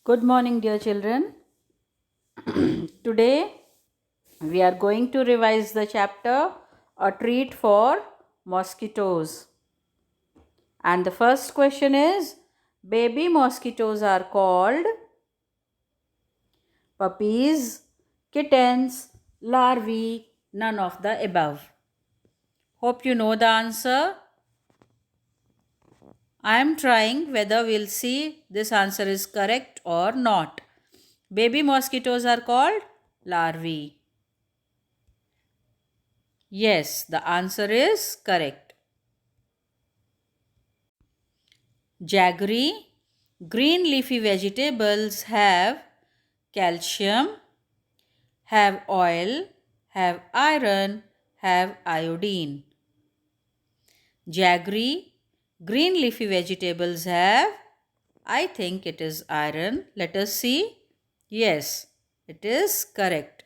Good morning, dear children. Today we are going to revise the chapter A Treat for Mosquitoes. And the first question is, baby mosquitoes are called puppies, kittens, larvae, none of the above. Hope you know the answer. I am trying whether we'll see this answer is correct or not. Baby mosquitoes are called larvae. Yes, the answer is correct. Jaggery, green leafy vegetables have calcium, have oil, have iron, have iodine. Jaggery, green leafy vegetables have, I think it is iron. Let us see. Yes, it is correct.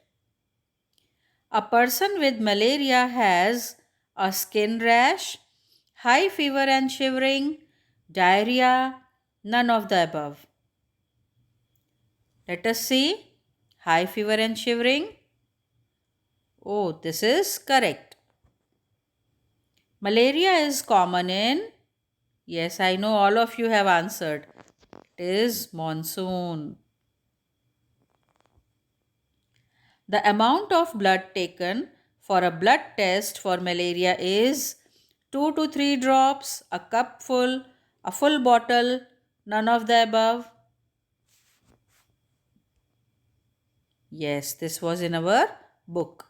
A person with malaria has a skin rash, high fever and shivering, diarrhea, none of the above. Let us see. High fever and shivering. Oh, this is correct. Malaria is common in, yes, I know all of you have answered. It is monsoon. The amount of blood taken for a blood test for malaria is 2 to 3 drops, a cup full, a full bottle, none of the above. Yes, this was in our book.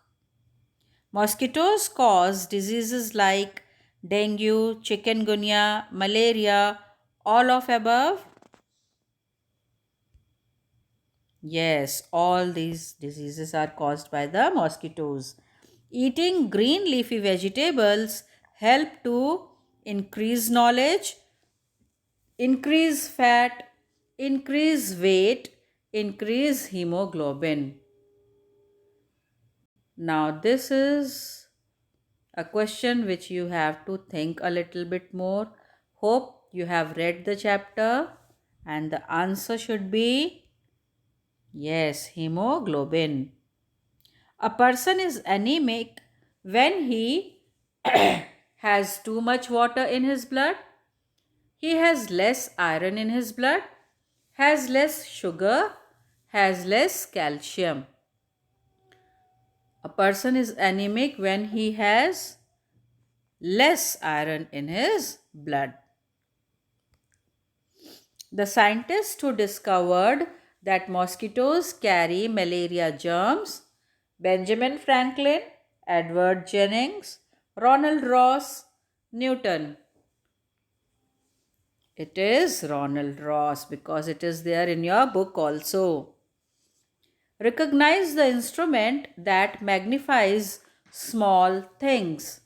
Mosquitoes cause diseases like dengue, chikungunya, malaria, all of above. Yes, all these diseases are caused by the mosquitoes. Eating green leafy vegetables help to increase knowledge, increase fat, increase weight, increase hemoglobin. Now this is a question which you have to think a little bit more. Hope you have read the chapter and the answer should be yes, hemoglobin. A person is anemic when he has too much water in his blood, he has less iron in his blood, has less sugar, has less calcium. A person is anemic when he has less iron in his blood. The scientists who discovered that mosquitoes carry malaria germs, Benjamin Franklin, Edward Jennings, Ronald Ross, Newton. It is Ronald Ross because it is there in your book also. Recognize the instrument that magnifies small things.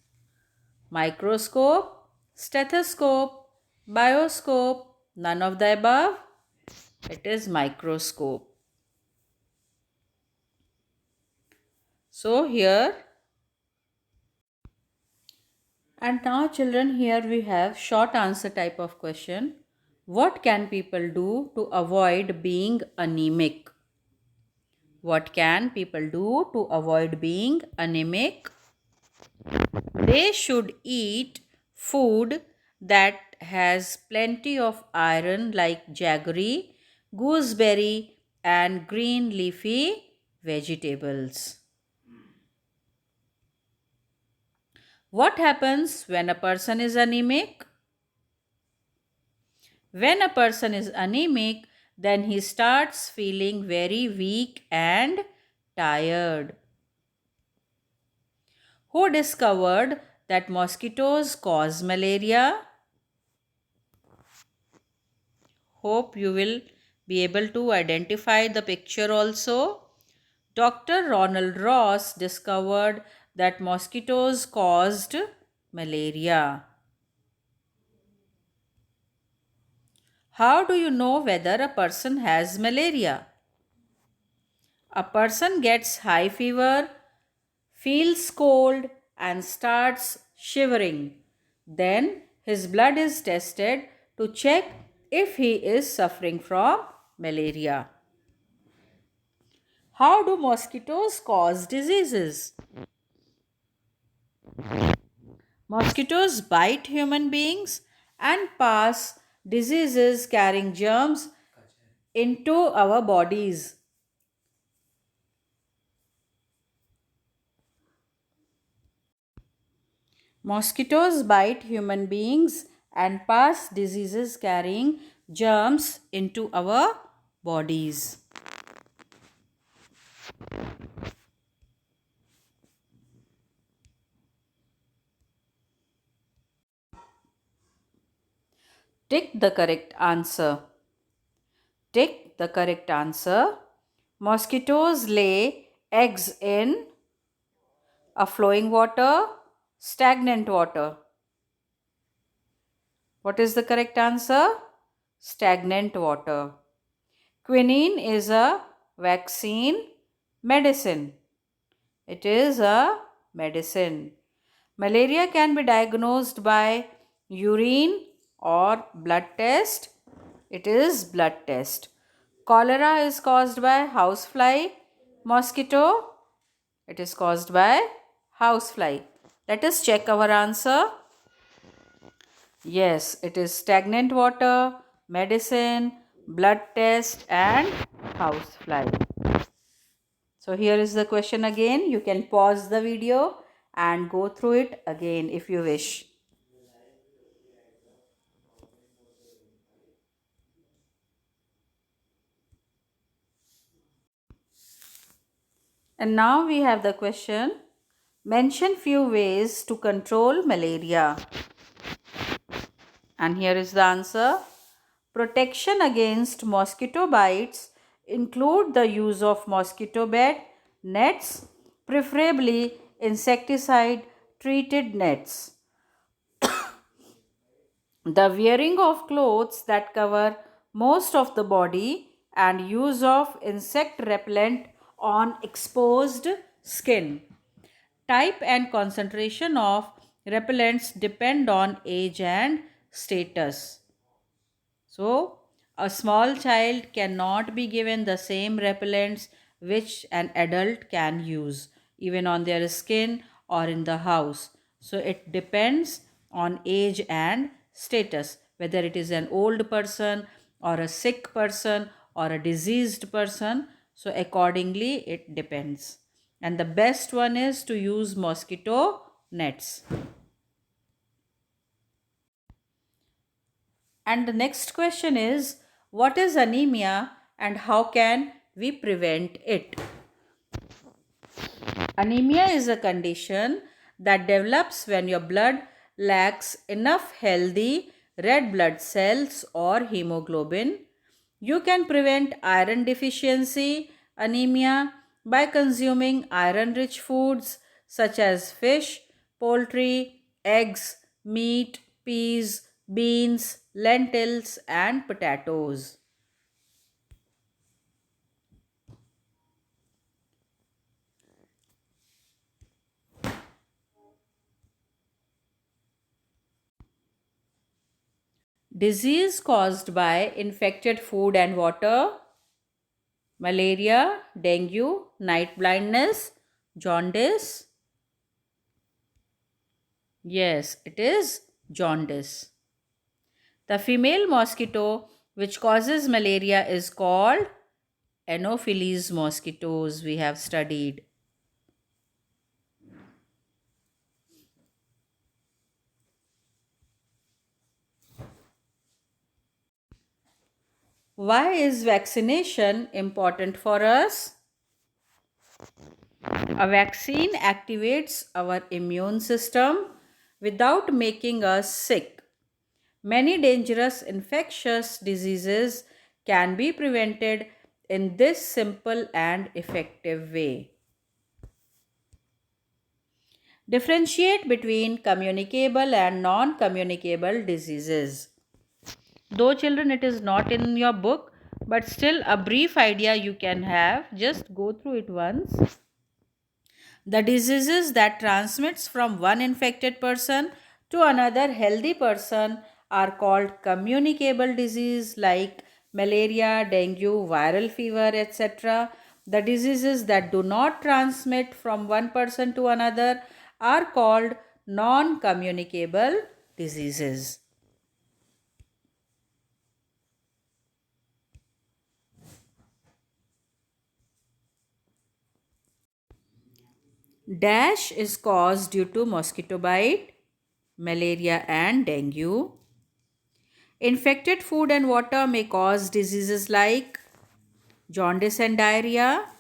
Microscope, stethoscope, bioscope, none of the above. It is microscope. So here, and now children, here we have short answer type of question. What can people do to avoid being anemic? What can people do to avoid being anemic? They should eat food that has plenty of iron like jaggery, gooseberry and green leafy vegetables. What happens when a person is anemic? When a person is anemic, then he starts feeling very weak and tired. Who discovered that mosquitoes cause malaria? Hope you will be able to identify the picture also. Dr. Ronald Ross discovered that mosquitoes caused malaria. How do you know whether a person has malaria? A person gets high fever, feels cold and starts shivering. Then his blood is tested to check if he is suffering from malaria. How do mosquitoes cause diseases? Mosquitoes bite human beings and pass diseases carrying germs into our bodies. Mosquitoes bite human beings and pass diseases carrying germs into our bodies. Tick the correct answer. Tick the correct answer. Mosquitoes lay eggs in a flowing water, stagnant water. What is the correct answer? Stagnant water. Quinine is a vaccine medicine. It is a medicine. Malaria can be diagnosed by urine or blood test. It is blood test. Cholera is caused by housefly mosquito. It is caused by housefly. Let us check our answer. Yes, it is stagnant water, medicine, blood test, and housefly. So, here is the question again. You can pause the video and go through it again if you wish. And now we have the question. Mention few ways to control malaria. And here is the answer. Protection against mosquito bites include the use of mosquito bed nets, preferably insecticide treated nets. The wearing of clothes that cover most of the body and use of insect repellent on exposed skin. Type and concentration of repellents depend on age and status. So, a small child cannot be given the same repellents which an adult can use, even on their skin or in the house. So, it depends on age and status, whether it is an old person or a sick person or a diseased person. So, accordingly, it depends. And the best one is to use mosquito nets. And the next question is, what is anemia and how can we prevent it? Anemia is a condition that develops when your blood lacks enough healthy red blood cells or hemoglobin. You can prevent iron deficiency anemia by consuming iron rich foods such as fish, poultry, eggs, meat, peas, beans, lentils, and potatoes. Disease caused by infected food and water, malaria, dengue, night blindness, jaundice. Yes, it is jaundice. The female mosquito which causes malaria is called Anopheles mosquitoes, we have studied. Why is vaccination important for us? A vaccine activates our immune system without making us sick. Many dangerous infectious diseases can be prevented in this simple and effective way. Differentiate between communicable and non communicable diseases. Though, children, it is not in your book, but still a brief idea you can have. Just go through it once. The diseases that transmits from one infected person to another healthy person are called communicable disease like malaria, dengue, viral fever, etc. The diseases that do not transmit from one person to another are called non communicable diseases. Dash is caused due to mosquito bite, malaria, and dengue. Infected food and water may cause diseases like jaundice and diarrhea.